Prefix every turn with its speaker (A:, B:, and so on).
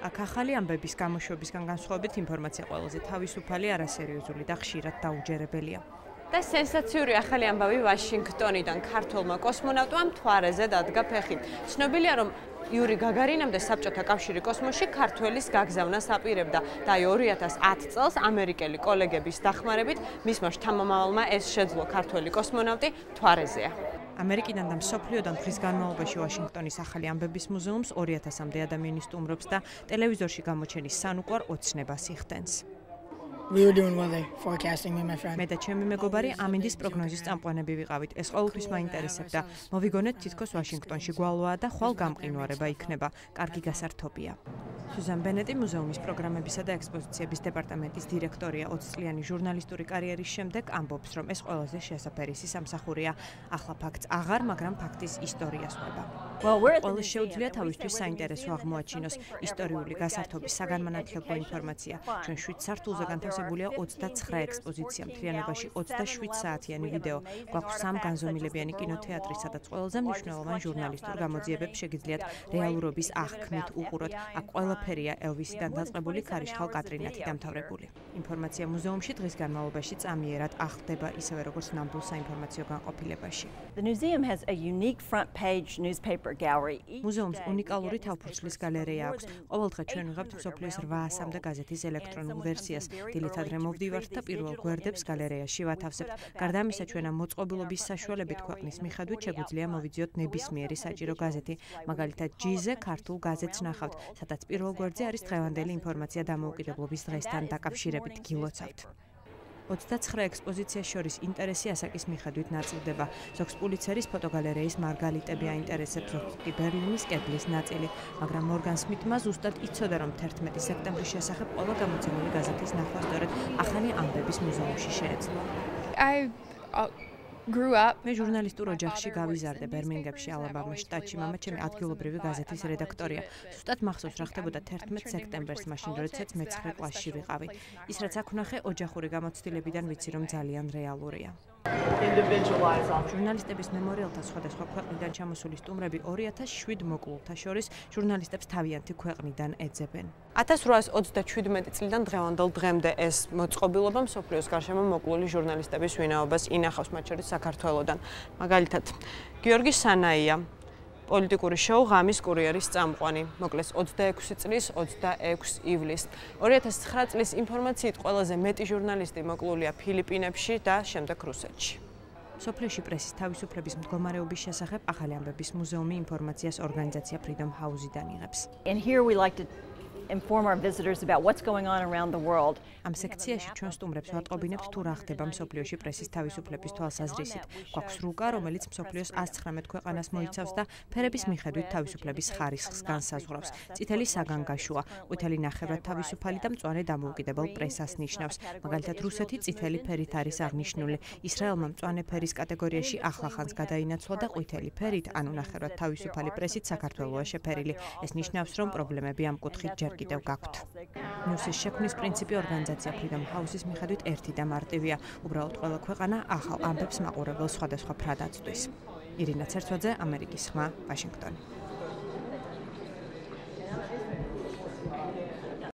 A: აქ ახალი ამბების გამოშვებისგან განსხვავებით ინფორმაცია ყველაზე თავისუფალი, არასერიოზული და ხშირად დაუჯერებელია.
B: და სენსაციური ახალი ამბავი ვაშინგტონიდან ქართველმა კოსმონავტმა მთვარეზე დადგა ფეხი. ცნობილია, რომ იური გაგარინამდე საბჭოთა კავშირი კოსმოსში ქართველის გაგზავნას აპირებდა და 2010 წელს ამერიკელი კოლეგების დახმარებით მისმა შთამომავალმა ეს შეძლო. ქართველი კოსმონავტი მთვარეზეა.
A: ამერიკიდან და მსოფლიოდან დღის განმავლობაში ვაშინგტონის ახალი ამბების მუზეუმს 2000-მდე ადამიანი სტუმრობს და ტელევიზორში გამოჩენის სანუკვარ ოცნებას იხდენს.
C: We were doing weather forecasting with my friend.
A: მე და ჩემი მეგობარი ამინდის პროგნოზის წამყვანები ვიყავით. ეს ყოველთვის მაინტერესებდა. მოვიგონეთ თითქოს ვაშინგტონში გვალვაა და ხვალ გამყინვარება იქნება. კარგი გასართობია. სუზან ბენეტი მუზეუმის პროგრამებისა და ექსპოზიციების დეპარტამენტის დირექტორია 20 წლიანი ჟურნალისტური კარიერის შემდეგ ამბობს, რომ ეს ყველაზე შესაფერისი სამსახურია. ახლა ფაქტს აღარ, მაგრამ ფაქტის ისტორია სხვება. ყველა შეუძლია თავისთვის საინტერესო აღმოაჩინოს. ისტორიული გასართობის საგანმანათლებლო ინფორმაცია. ჩვენ 7 სართულზე განთავსებულია 29 ექსპოზიცია, მთლიანობაში 27 საათიანი ვიდეო. გვაქვს 3 განზომილებიანი კინოთეატრი, სადაც ყველაზე მნიშვნელოვან ჟურნალისტურ გამოძიებებს შეგიძლიათ რეალურობის აღქმით უყუროთ. აქ ყველაფერია ელვისიდან დაწყებული ქარიშხალ კატრინათი დამთავრებული. ინფორმაცია მუზეუმში დღის განმავლობაში წამიერად ახლდება, ისევე როგორც ნამდვილ საინფორმაციო განყოფილებაში.
D: The museum has a unique front page newspaper gallery.
A: მუზეუმს უნიკალური თავფურცლის გალერეა აქვს. ყოველდღე ჩვენ ვიღებთ მსოფლიოს 800-მდე გაზეთის ელექტრონულ ვერსიას. დილით ადრე მოვდივართ და პირველ გვერდებს გალერეაში ვათავსებთ. გარდა ამისა, ჩვენ ამ მოწყობილობის საშუალებით ქვეყნის მიხედვით შეგვიძლია მოვიძიოთ ნებისმიერი საჭირო გაზეთი. მაგალითად, ჯიზე ქართულ გაზეთს ნახავთ, სადაც პირველ გვერდზე არის დღევანდელი ინფორმაცია დამოუკიდებლობის დღესთან დაკავშირებით გილოცავთ. 29 ექსპოზიციას შორის ინტერესი ასაკის მიხედვით ნაწილდება. ზოგს პულიცერის ფოტოგალერეის მარგალიტები აინტერესებს, ზოგს კი ბერლინის კედლის ნაწილი, მაგრამ მორგან სმიტმა ზუსტად იცოდა, რომ 11 სექტემბრის შესახებ ყველა გამოცემული გაზეთის ნახვა სწორედ ახალი ამბების მუზეუმში შეეძლო. მე ჟურნალისტურ ოჯახში გავიზარდე ბერმინგემში, ალაბამის შტატში. მამა ჩემი ადგილობრივი გაზეთის რედაქტორია. ზუსტად მახსოვს, რა ხდებოდა 11 სექტემბერს, მაშინ როდესაც მე 9 კლასში ვიყავი. ის რაც აქ ვნახე, ოჯახური გამოცდილებიდან ვიცი, რომ ძალიან რეალურია. ჟურნალისტების მემორიალთა სხვადასხვა ქვეყნიდან ჩამოსული სტუმრები 2007 მოკლულთა შორის ჟურნალისტებს თავიანთი ქვეყნიდან ეძებენ.
B: 1837 წლიდან დღევანდელ დღემდე ეს მოწყობილობა მსოფლიოს გარშემო მოკლული ჟურნალისტების ვინაობას ინახავს, მათ შორის საქართველოდან. მაგალითად, გიორგი სანაია, პოლიტიკური შოუ ღამის კურიერის წამყვანი, მოკლეს 26 წლის 26 ივლისს. 2009 წლის ინფორმაციით ყველაზე მეტი ჟურნალისტი მოკლულია ფილიპინებში და შემდეგ რუსეთში.
A: სოფლიოში პრესის თავისუფლების მდგომარეობის შესახებ ახალი ამბების მუზეუმი ინფორმაციას ორგანიზაცია Freedom House-დან იღებს.
D: And here we like to inform our visitors about what's going on around the world.
A: ამ სექციაში ჩვენ სტუმრებს ვატყობინებთ თუ რა ხდება მსოფლიოში პრესის თავისუფლების თვალსაზრისით. გვაქვს რუკა, რომელიც მსოფლიოს 119 ქვეყანას მოიცავს და ფერების მიხედვით თავისუფლების ხარისხს განსაზღვრავს. წითელი საგანგაშოა, ყვითელი ნახევრად თავისუფალი და მწვანე დამოუკიდებელ პრესას ნიშნავს. მაგალითად, რუსეთი წითელი ფერით არის აღნიშნული. ისრაელმა მწვანე ფერის კატეგორიაში ახლახანს გადაინაცვლა და ყვითელი ფერით, ანუ ნახევრად თავისუფალი პრესით საქართველოა შეფერილი. ეს ნიშნავს, რომ პრობლემები ამ კუთხით ჯერ კიდევ გაქვთ. ნიუსის შექმნის პრინციპი ორგანიზაცია Freedom House-ის მიხედვით ერთი და მარტივია. უბრალოდ ყველა ქვეყანა ახალ ამბებს მაყურებელს სხვადასხვა ფრად აწვდის. ირინა ცერცვაძე, ამერიკის ხმა, ვაშინგტონი.